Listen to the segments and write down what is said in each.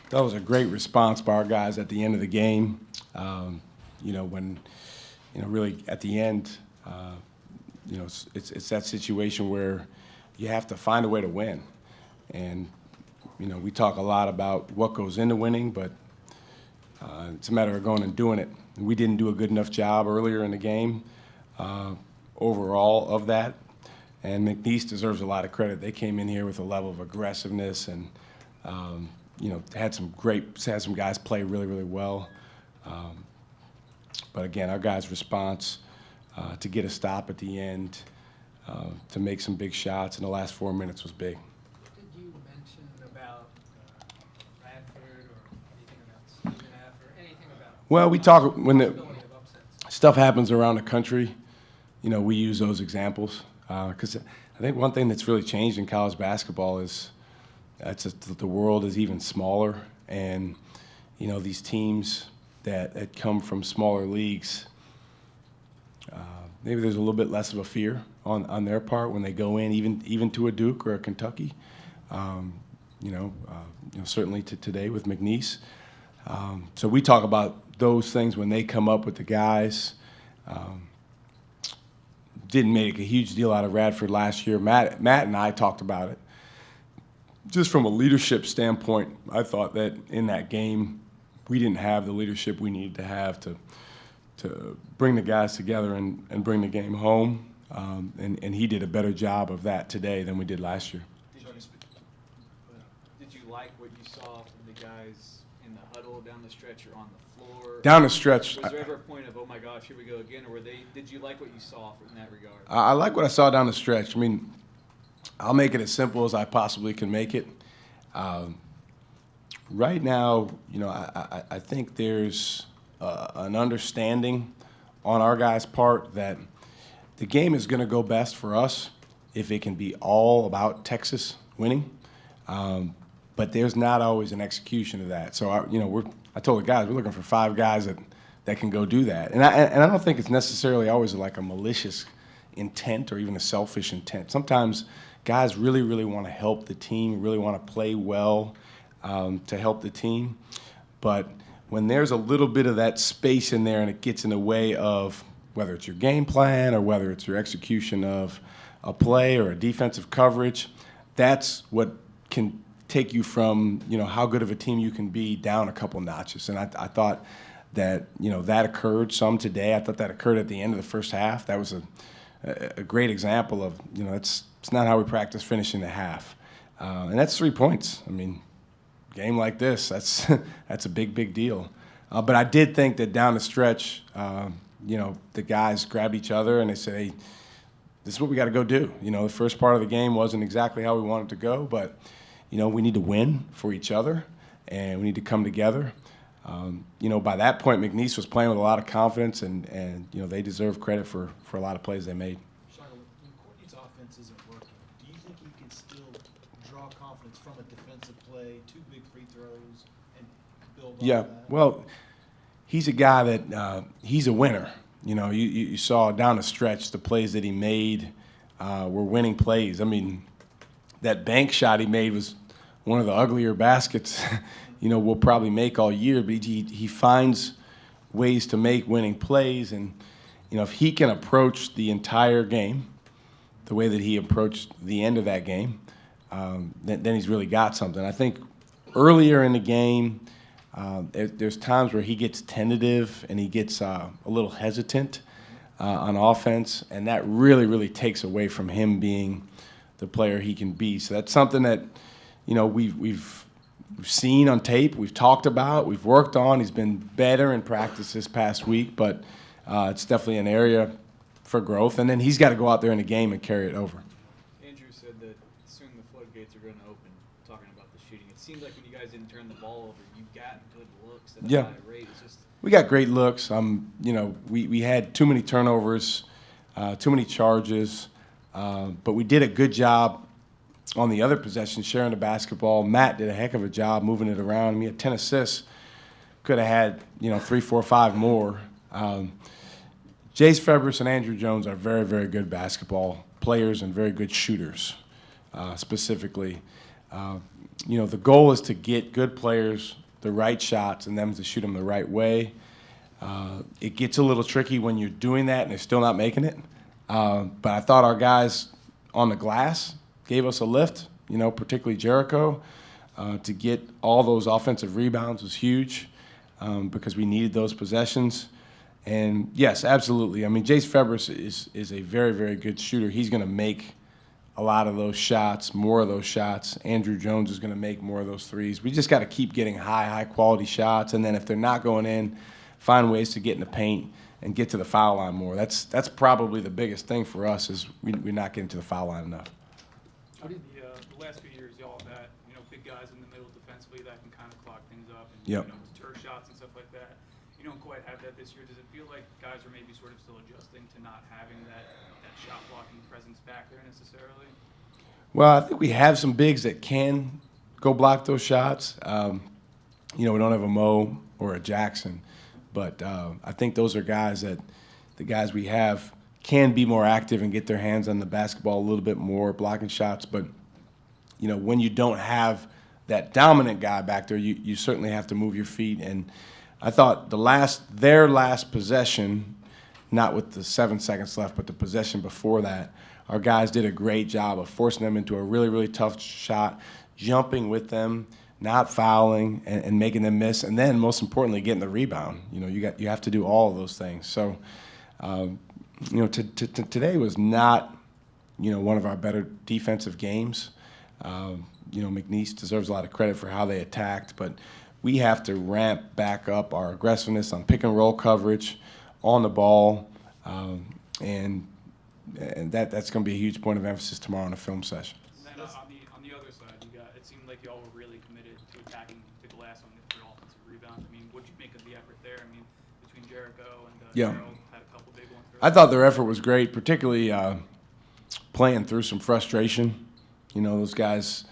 That was a great response by our guys at the end of the game. When, really at the end, it's that situation where you have to find a way to win. And, we talk a lot about what goes into winning, but it's a matter of going and doing it. We didn't do a good enough job earlier in the game overall of that. And McNeese deserves a lot of credit. They came in here with a level of aggressiveness and, had some guys play really, really well. But again, our guys' response to get a stop at the end, to make some big shots in the last 4 minutes was big. Did you mention about Radford or anything about Stephen F. or anything about? Well, we talk when the possibility of upsets? stuff happens around the country. We use those examples because I think one thing that's really changed in college basketball is the world is even smaller, and these teams that come from smaller leagues, maybe there's a little bit less of a fear on their part when they go in, even to a Duke or a Kentucky. Certainly to today with McNeese. So we talk about those things when they come up with the guys. Didn't make a huge deal out of Radford last year. Matt and I talked about it. Just from a leadership standpoint, I thought that in that game, we didn't have the leadership we needed to have to bring the guys together and bring the game home. And he did a better job of that today than we did last year. Did you like what you saw from the guys in the huddle down the stretch or on the floor? Down the stretch. Was there ever a point of, oh my gosh, here we go again, or did you like what you saw in that regard? I like what I saw down the stretch. I mean, I'll make it as simple as I possibly can make it. Right now, I think there's an understanding on our guys' part that the game is going to go best for us if it can be all about Texas winning. But there's not always an execution of that. So, I told the guys, we're looking for 5 guys that can go do that. And I don't think it's necessarily always like a malicious intent or even a selfish intent. Sometimes guys really, really want to help the team, really want to play well to help the team. But when there's a little bit of that space in there and it gets in the way of whether it's your game plan or whether it's your execution of a play or a defensive coverage, that's what can take you from, how good of a team you can be down a couple notches. And I thought that, that occurred some today. I thought that occurred at the end of the first half. That was a great example of, it's not how we practice finishing the half. And that's 3 points. I mean, game like this, that's a big, big deal. But I did think that down the stretch, the guys grabbed each other and they said, hey, this is what we got to go do. The first part of the game wasn't exactly how we wanted to go, but, we need to win for each other and we need to come together. By that point, McNeese was playing with a lot of confidence and they deserve credit for a lot of plays they made. Shaka, when Courtney's offense isn't working, do you think you can still draw confidence from a defensive play, 2 big free throws, and build on Yeah, that? well, he's a guy that he's a winner. You saw down the stretch the plays that he made were winning plays. I mean, that bank shot he made was one of the uglier baskets we'll probably make all year, but he finds ways to make winning plays. And, if he can approach the entire game the way that he approached the end of that game, then he's really got something. I think earlier in the game, there's times where he gets tentative and he gets a little hesitant on offense, and that really, really takes away from him being the player he can be. So that's something that, we've seen on tape, we've talked about, we've worked on. He's been better in practice this past week, but it's definitely an area for growth. And then he's got to go out there in the game and carry it over. Andrew said that soon the floodgates are going to open, talking about the shooting. It seemed like when you guys didn't turn the ball over, you got good looks at a high rate. It's just We got great looks. We had too many turnovers, too many charges, but we did a good job on the other possession, sharing the basketball. Matt did a heck of a job moving it around. He had 10 assists. Could have had, 3, 4, 5 more. Jace Febris and Andrew Jones are very, very good basketball players and very good shooters, specifically. the goal is to get good players the right shots and them to shoot them the right way. It gets a little tricky when you're doing that and they're still not making it. But I thought our guys on the glass gave us a lift, particularly Jericho. To get all those offensive rebounds was huge because we needed those possessions. And, yes, absolutely. I mean, Jace Febres is a very, very good shooter. He's going to make a lot of those shots, more of those shots. Andrew Jones is going to make more of those threes. We just got to keep getting high-quality shots. And then if they're not going in, find ways to get in the paint and get to the foul line more. That's probably the biggest thing for us is we're not getting to the foul line enough. The last few years, y'all have had, big guys in the middle defensively that can kind of clock things up and, Yep. deter shots and stuff like that. You don't quite have that this year. Does it feel like guys are maybe sort of still adjusting to not having that shot blocking presence back there necessarily? Well, I think we have some bigs that can go block those shots. We don't have a Mo or a Jackson, but I think those are guys that the guys we have can be more active and get their hands on the basketball a little bit more, blocking shots. But, when you don't have that dominant guy back there, you certainly have to move your feet. And I thought their last possession, not with the 7 seconds left, but the possession before that, our guys did a great job of forcing them into a really, really tough shot, jumping with them, not fouling, and making them miss, and then most importantly, getting the rebound. You have to do all of those things. So, today was not, one of our better defensive games. McNeese deserves a lot of credit for how they attacked, but we have to ramp back up our aggressiveness on pick and roll coverage, on the ball, and that's going to be a huge point of emphasis tomorrow in the film session. And then on the other side, it seemed like y'all were really committed to attacking the glass on the offensive rebounds. I mean, what'd you make of the effort there? I mean, between Jericho and Harold had a couple big ones. I thought their effort was great, particularly playing through some frustration. Those guys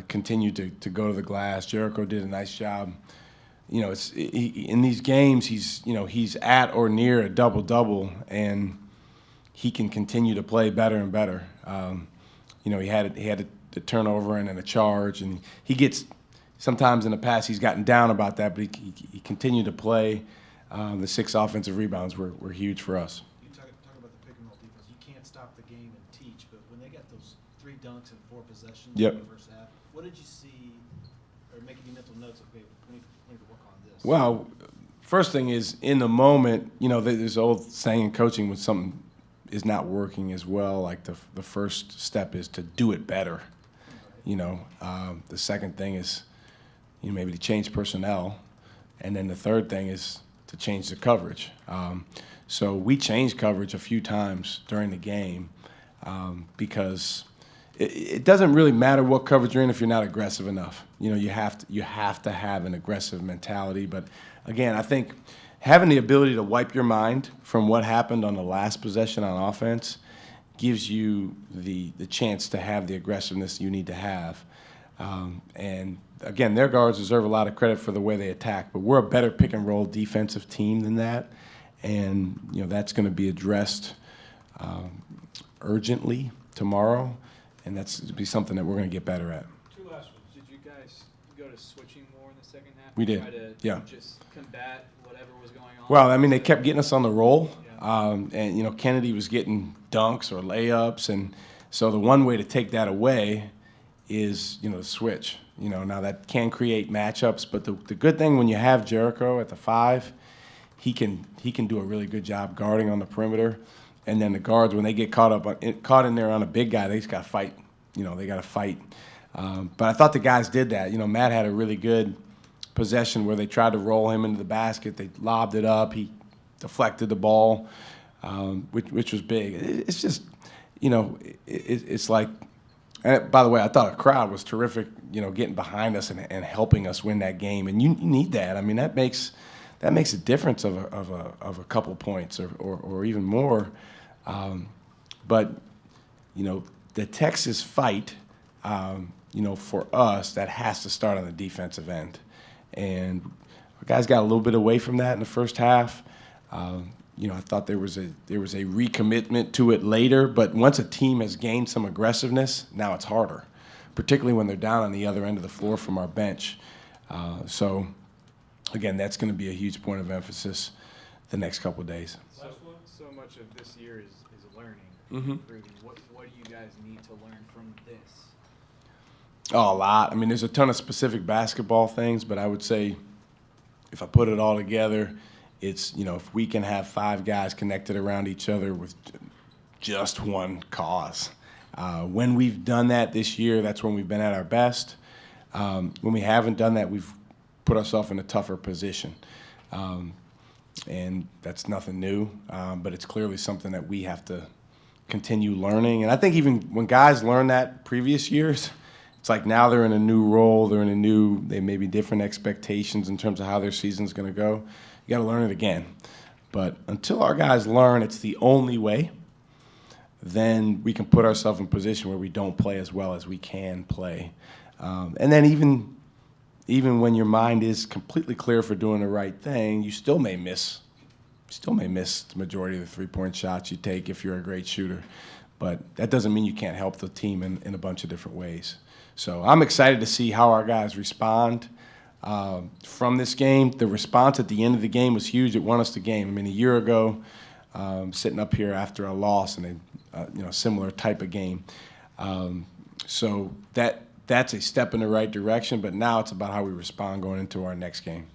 continued to go to the glass. Jericho did a nice job. In these games, he's at or near a double-double, and he can continue to play better and better. He had a turnover and then a charge, and he gets sometimes in the past he's gotten down about that, but he continued to play. The 6 offensive rebounds were huge for us. You talk about the pick and roll defense. You can't stop the game and teach, but when they got those 3 dunks and 4 possessions Yep. in the first half, what did you see, or making you mental notes of, okay, we need to work on this? Well, first thing is in the moment, there's an old saying in coaching when something is not working as well, like the first step is to do it better. The second thing is, maybe to change personnel, and then the third thing is to change the coverage. So we changed coverage a few times during the game because it doesn't really matter what coverage you're in if you're not aggressive enough. You have to have an aggressive mentality. But again, I think having the ability to wipe your mind from what happened on the last possession on offense gives you the chance to have the aggressiveness you need to have. And again, their guards deserve a lot of credit for the way they attack, but we're a better pick and roll defensive team than that, and that's going to be addressed urgently tomorrow, and that's to be something that we're going to get better at. 2 last ones. Did you guys go to switching more in the second half? We did, Try to yeah. just combat whatever was going on? Well, I mean, they kept getting us on the roll, Yeah. and Kennedy was getting dunks or layups, and so the one way to take that away is the switch. Now that can create matchups, but the good thing when you have Jericho at the 5, he can do a really good job guarding on the perimeter, and then the guards when they get caught in there on a big guy, they just got to fight. They got to fight. But I thought the guys did that. Matt had a really good possession where they tried to roll him into the basket. They lobbed it up. He deflected the ball, which was big. It's just, it's like. And by the way, I thought the crowd was terrific, getting behind us and helping us win that game. And you need that. I mean, that makes a difference of a couple points or even more. But the Texas fight, for us, that has to start on the defensive end. And our guys got a little bit away from that in the first half. I thought there was a recommitment to it later, but once a team has gained some aggressiveness, now it's harder. particularly when they're down on the other end of the floor from our bench. So, again, that's going to be a huge point of emphasis the next couple of days. So much of this year is learning, Mhm. improving. What do you guys need to learn from this? Oh, a lot. I mean, there's a ton of specific basketball things, but I would say if I put it all together, it's, if we can have 5 guys connected around each other with just one cause. When we've done that this year, that's when we've been at our best. When we haven't done that, we've put ourselves in a tougher position. And that's nothing new, but it's clearly something that we have to continue learning. And I think even when guys learn that previous years, it's like now they're in a new role, they may be different expectations in terms of how their season's going to go. You got to learn it again. But until our guys learn it's the only way, then we can put ourselves in a position where we don't play as well as we can play. And then even when your mind is completely clear for doing the right thing, you still may miss the majority of the three-point shots you take if you're a great shooter. But that doesn't mean you can't help the team in a bunch of different ways. So I'm excited to see how our guys respond from this game. The response at the end of the game was huge. It won us the game. I mean, a year ago, sitting up here after a loss in a similar type of game. So that's a step in the right direction, but now it's about how we respond going into our next game.